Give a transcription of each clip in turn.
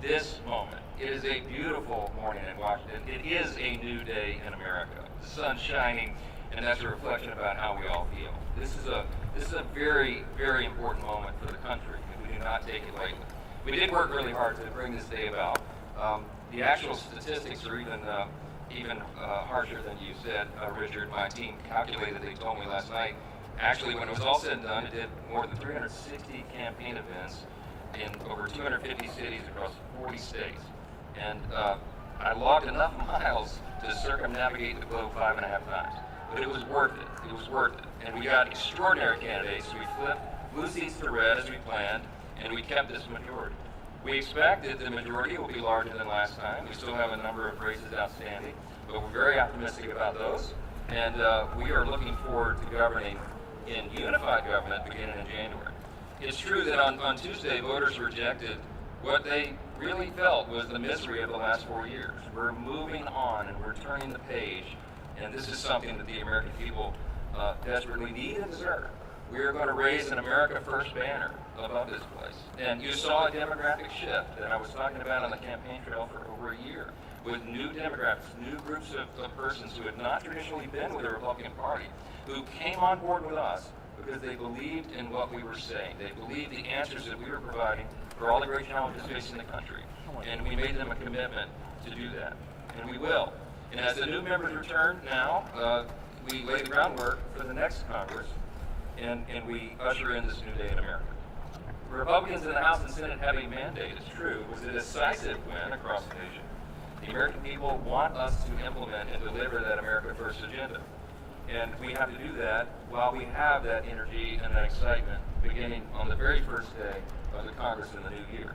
this moment. It is a beautiful morning in Washington. It is a new day in America. The sun's shining, and that's a reflection about how we all feel. This is a very, very important moment for the country, and we do not take it lightly. We did work really hard to bring this day about. The actual statistics are even harsher than you said, Richard. My team calculated, they told me last night. Actually, when it was all said and done, it did more than 360 campaign events in over 250 cities across 40 states. And I logged enough miles to circumnavigate the globe 5.5 times. But it was worth it. It was worth it. And we got extraordinary candidates. We flipped blue seats to red as we planned, and we kept this majority. We expect that the majority will be larger than last time. We still have a number of races outstanding, but we're very optimistic about those. And we are looking forward to governing in unified government beginning in January. It's true that on Tuesday, voters rejected what they really felt was the misery of the last 4 years. We're moving on and we're turning the page, and this is something that the American people desperately need and deserve. We are going to raise an America First banner above this place. And you saw a demographic shift that I was talking about on the campaign trail for over a year, with new demographics, new groups of persons who had not traditionally been with the Republican Party, who came on board with us because they believed in what we were saying. They believed the answers that we were providing for all the great challenges facing the country. And we made them a commitment to do that. And we will. And as the new members return now, we lay the groundwork for the next Congress, and we usher in this new day in America. Republicans in the House and Senate have a mandate, it's true. It was a decisive win across the nation. The American people want us to implement and deliver that America First agenda. And we have to do that while we have that energy and that excitement beginning on the very first day of the Congress in the new year.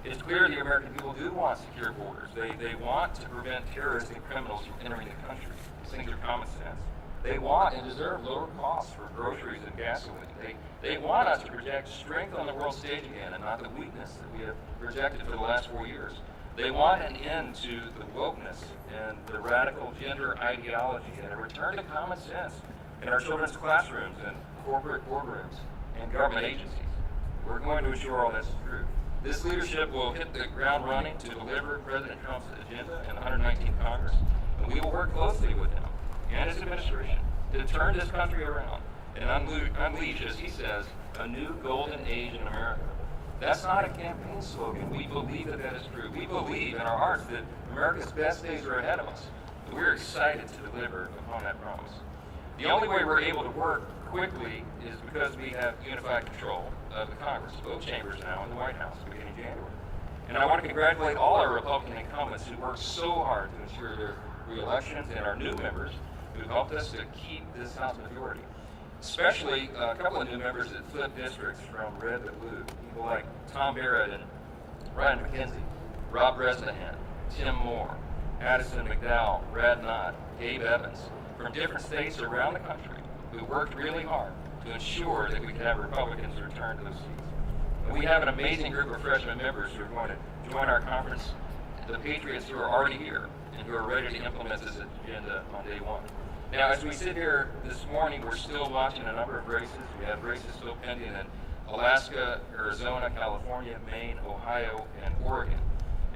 It's clear the American people do want secure borders. They want to prevent terrorists and criminals from entering the country. These things are common sense. They want and deserve lower costs for groceries and gasoline. They want us to project strength on the world stage again and not the weakness that we have projected for the last 4 years. They want an end to the wokeness and the radical gender ideology and a return to common sense in our children's classrooms and corporate boardrooms and government agencies. We're going to ensure all this is true. This leadership will hit the ground running to deliver President Trump's agenda in the 119th Congress, and we will work closely with him and his administration to turn this country around and unleash, as he says, a new golden age in America. That's not a campaign slogan. We believe that that is true. We believe in our hearts that America's best days are ahead of us. And we're excited to deliver upon that promise. The only way we're able to work quickly is because we have unified control of the Congress, both chambers now in the White House beginning January. And I want to congratulate all our Republican incumbents who worked so hard to ensure their re-elections and our new members who helped us to keep this House majority. Especially a couple of new members that flipped districts from red to blue. People like Tom Barrett and Ryan McKenzie, Rob Bresnahan, Tim Moore, Addison McDowell, Brad Knott, Gabe Evans, from different states around the country who worked really hard to ensure that we could have Republicans return to those seats. And we have an amazing group of freshman members who are going to join our conference, the Patriots who are already here and who are ready to implement this agenda on day one. Now, as we sit here this morning, we're still watching a number of races. We have races still pending in Alaska, Arizona, California, Maine, Ohio, and Oregon.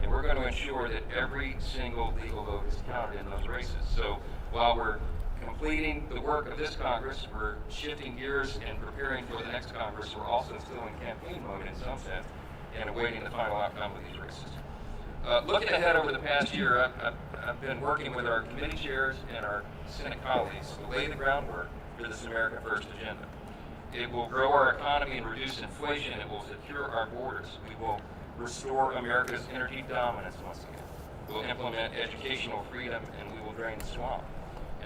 And we're going to ensure that every single legal vote is counted in those races. So while we're completing the work of this Congress, we're shifting gears and preparing for the next Congress. We're also still in campaign mode in some sense and awaiting the final outcome of these races. Looking ahead over the past year, I've been working with our committee chairs and our Senate colleagues to lay the groundwork for this America First agenda. It will grow our economy and reduce inflation. It will secure our borders. We will restore America's energy dominance once again. We'll implement educational freedom, and we will drain the swamp.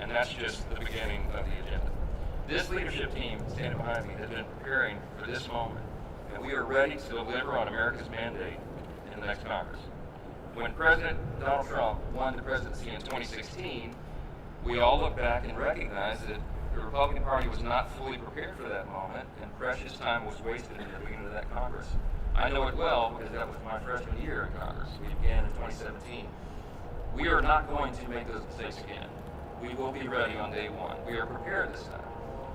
And that's just the beginning of the agenda. This leadership team standing behind me has been preparing for this moment, and we are ready to deliver on America's mandate in the next Congress. When President Donald Trump won the presidency in 2016, we all look back and recognize that the Republican Party was not fully prepared for that moment, and precious time was wasted in the beginning of that Congress. I know it well because that was my freshman year in Congress. We began in 2017. We are not going to make those mistakes again. We will be ready on day one. We are prepared this time.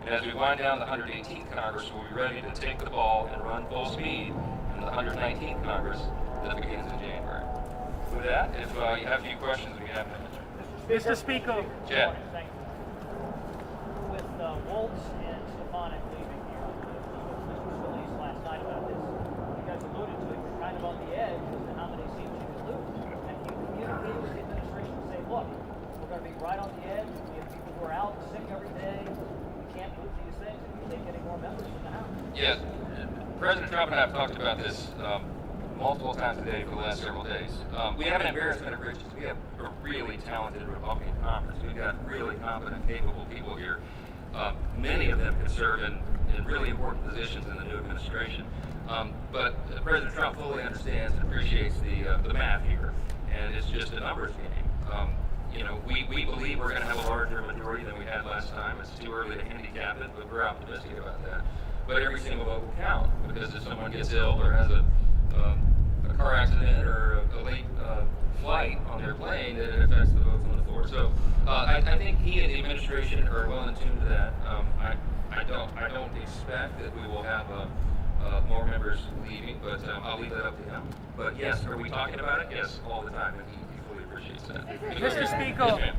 And as we wind down the 118th Congress, we'll be ready to take the ball and run full speed in the 119th Congress that begins in January. that, if you have a few questions, we have to answer. Mr. Speaker. Chad. Thank you. With Waltz and Stefanik leaving here, Mr. Scalise last night about this, you guys alluded to it, you're kind of on the edge as to how many seats you could lose. And you communicated with the administration to say, look, we're going to be right on the edge. We have people who are out sick every day. We can't move these things if we take any more members from the House. Yes. President Trump and I have talked about this multiple times today for the last several days. We have an embarrassment of riches. We have a really talented Republican conference. We've got really competent, capable people here. Many of them could serve in really important positions in the new administration. But President Trump fully understands and appreciates the math here, and it's just a numbers game. We believe we're going to have a larger majority than we had last time. It's too early to handicap it, but we're optimistic about that. But every single vote will count, because if someone gets ill or has a car accident or a late flight on their plane, then it affects the votes on the floor. So I think he and the administration are well in tune to that. I don't expect that we will have more members leaving, but I'll leave that up to him. But yes, are we talking about it? Yes, all the time, and he fully appreciates that. Mr. Speaker. Yes, ma'am.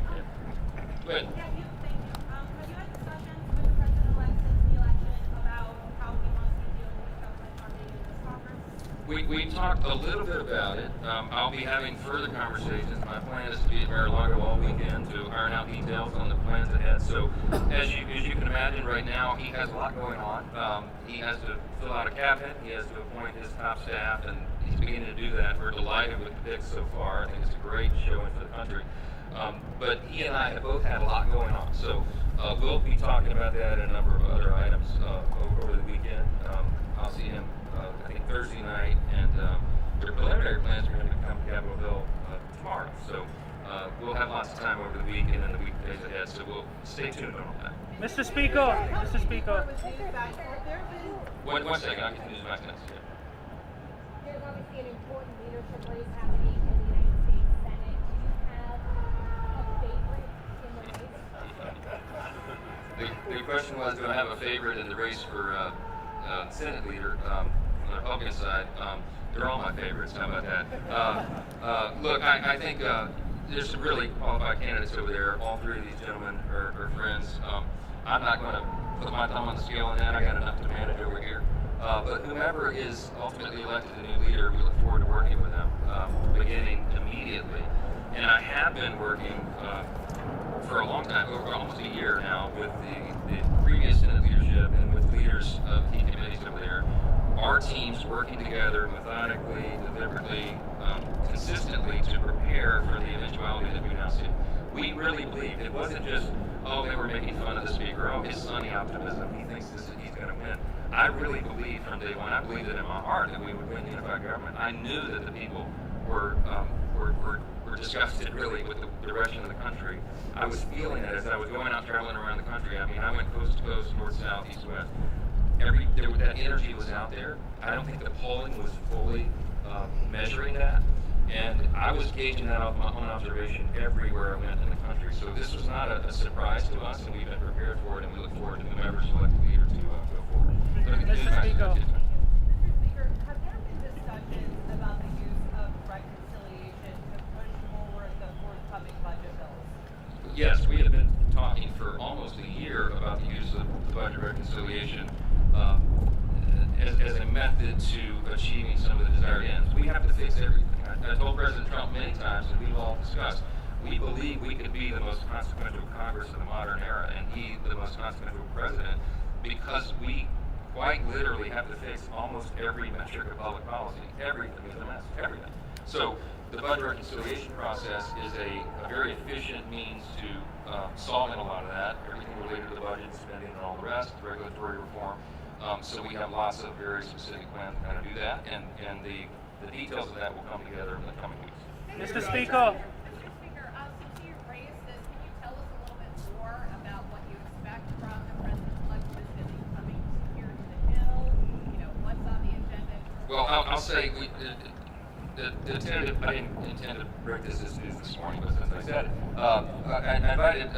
Go ahead. Have you had discussions with the President-elect since the election about how he wants to deal with government funding in this conference? We talked a little bit about it. I'll be having further conversations. My plan is to be at Mar-a-Lago all weekend to iron out details on the plans ahead. So as you can imagine right now, he has a lot going on. He has to fill out a cabinet. He has to appoint his top staff, and he's beginning to do that. We're delighted with the picks so far. I think it's a great showing for the country. But he and I have both had a lot going on. So we'll be talking about that and a number of other items over the weekend. I'll see him, I think, Thursday night, and their preliminary plans are going to come to Capitol Hill tomorrow. So we'll have lots of time over the weekend and the weekdays ahead. So we'll stay tuned on all that. Mr. Speaker. Mr. Speaker. One second, I'll get to news back next. There's obviously an important leadership race happening in the United States Senate. Do you have a favorite in the race? The question was, do I have a favorite in the race for Senate leader on the Republican side? They're all my favorites. How about that? Look, I think there's some really qualified candidates over there. All three of these gentlemen are friends. I'm not going to put my thumb on the scale on that. I got enough to manage over here. But whomever is ultimately elected a new leader, we look forward to working with them, beginning immediately. And I have been working for a long time, over almost a year now, with the previous Senate leadership and with leaders of key committees over there. Our teams working together methodically, deliberately, consistently to prepare for the eventuality that we now see. We really believe it wasn't just, oh, they were making fun of the speaker, oh, his sunny optimism, he thinks he's going to win. I really believed from day one, I believed it in my heart that we would win unified government. I knew that the people were disgusted really with the direction of the country. I was feeling it as I was going out traveling around the country. I mean, I went coast to coast, north, south, east, west. That energy was out there. I don't think the polling was fully measuring that. And I was gauging that off my own observation everywhere I went in the country. So this was not a surprise to us, and we've been prepared for it, and we look forward to whomever's elected leader to go forward. Mr. Speaker. Mr. Speaker, have there been discussions about the use of reconciliation to push forward the forthcoming budget bills? Yes, we have been talking for almost a year about the use of the budget reconciliation as a method to achieving some of the desired ends. We have to fix everything. I told President Trump many times, and we've all discussed, we believe we could be the most consequential Congress in the modern era, and he the most consequential president, because we quite literally have to fix almost every metric of public policy. Everything is a mess. Everything. So the budget reconciliation process is a very efficient means to solving a lot of that, everything related to the budget, spending, and all the rest, regulatory reform. So we have lots of very specific plans to kind of do that, and the details of that will come together in the coming weeks. Mr. Speaker. Mr. Speaker, since you raised this, can you tell us a little bit more about what you expect from the President-elect visit coming here to the Hill? You know, what's on the agenda? Well, I'll say the tentative. I didn't intend to break this as news this morning, but since I said it, I invited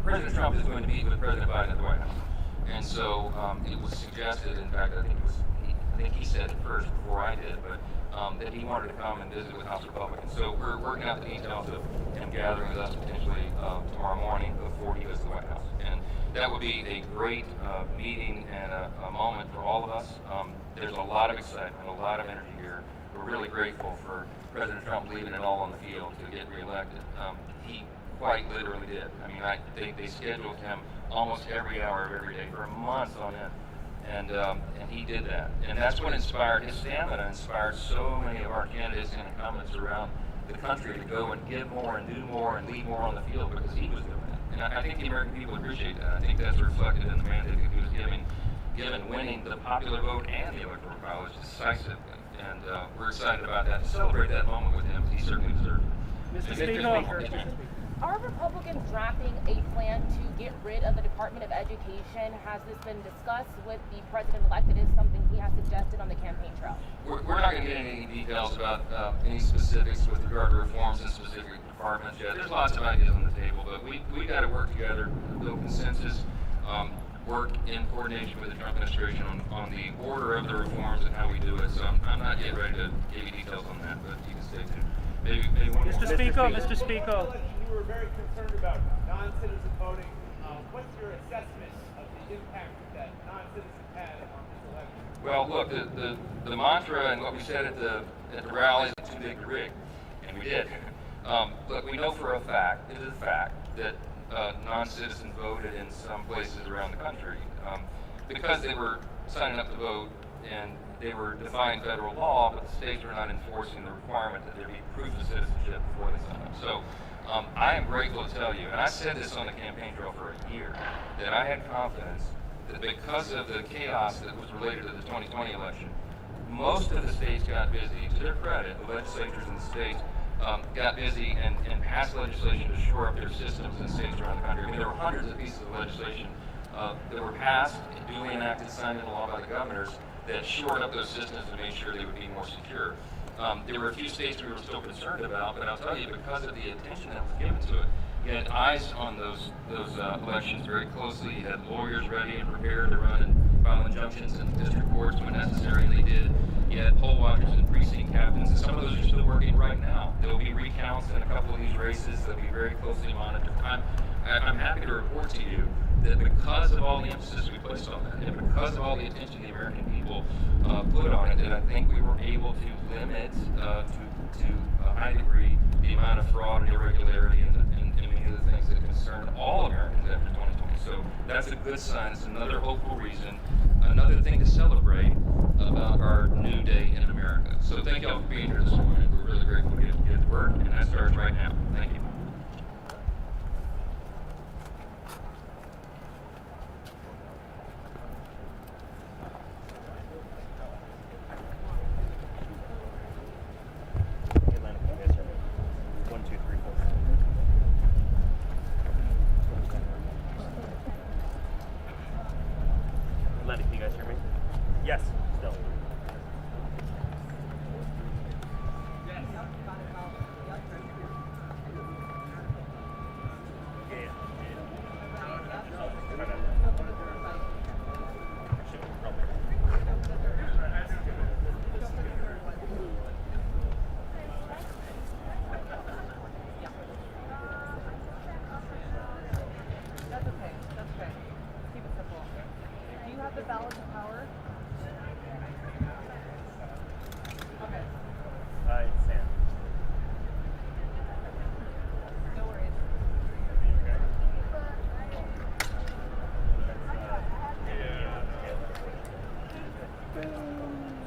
President Trump is going to meet with President Biden at the White House, and so it was suggested. In fact, I think he said it first before I did, but that he wanted to come and visit with House Republicans. So we're working out the details of him gathering with us potentially tomorrow morning before he goes to the White House. And that would be a great meeting and a moment for all of us. There's a lot of excitement, a lot of energy here. We're really grateful for President Trump leaving it all on the field to get reelected. He quite literally did. I mean, they scheduled him almost every hour of every day for months on end. And he did that. And that's what inspired his stamina, inspired so many of our candidates and incumbents around the country to go and give more and do more and lead more on the field, because he was doing it. And I think the American people appreciate that. I think that's reflected in the mandate that he was given winning the popular vote and the electoral college decisively. And we're excited about that, to celebrate that moment with him. He certainly deserved it. Mr. Speaker. Are Republicans drafting a plan to get rid of the Department of Education? Has this been discussed with the president-elect? It is something he has suggested on the campaign trail. We're not going to get into any details about any specifics with regard to reforms in specific departments yet. There's lots of ideas on the table, but we got to work together, build consensus, work in coordination with the Trump administration on the order of the reforms and how we do it. So I'm not yet ready to give you details on that, but you can stay tuned. Maybe one more. Mr. Speaker. You were very concerned about non-citizen voting. What's your assessment of the impact that non-citizens had on this election? Well, look, the mantra and what we said at the rally is too big to rig, and we did. But we know for a fact, it is a fact, that non-citizens voted in some places around the country because they were signing up to vote and they were defying federal law, but the states were not enforcing the requirement that there be proof of citizenship before they signed up. So I am grateful to tell you, and I said this on the campaign trail for a year, that I had confidence that because of the chaos that was related to the 2020 election, most of the states got busy. To their credit, the legislatures in the states got busy and passed legislation to shore up their systems in states around the country. I mean, there were hundreds of pieces of legislation that were passed, duly enacted, signed into law by the governors, that shored up those systems and made sure they would be more secure. There were a few states we were still concerned about, but I'll tell you, because of the attention that was given to it, you had eyes on those elections very closely. You had lawyers ready and prepared to run and file injunctions in district courts when necessary, and they did. You had poll watchers and precinct captains, and some of those are still working right now. There will be recounts in a couple of these races that will be very closely monitored. I'm happy to report to you that because of all the emphasis we placed on that, and because of all the attention the American people put on it, that I think we were able to limit to a high degree the amount of fraud and irregularity and many of the things that concern all Americans after 2020. So that's a good sign. It's another hopeful reason, another thing to celebrate about our new day in America. So thank you all for being here this morning. We're really grateful to get to work, and that starts right now. Thank you. Lenny, can you guys hear me? Yes, still. That's okay. That's okay. Keep it simple. Do you have the balance of power? Okay. It's Sam. No worries.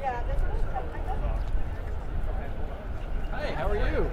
Yeah, that's what I Hey, how are you?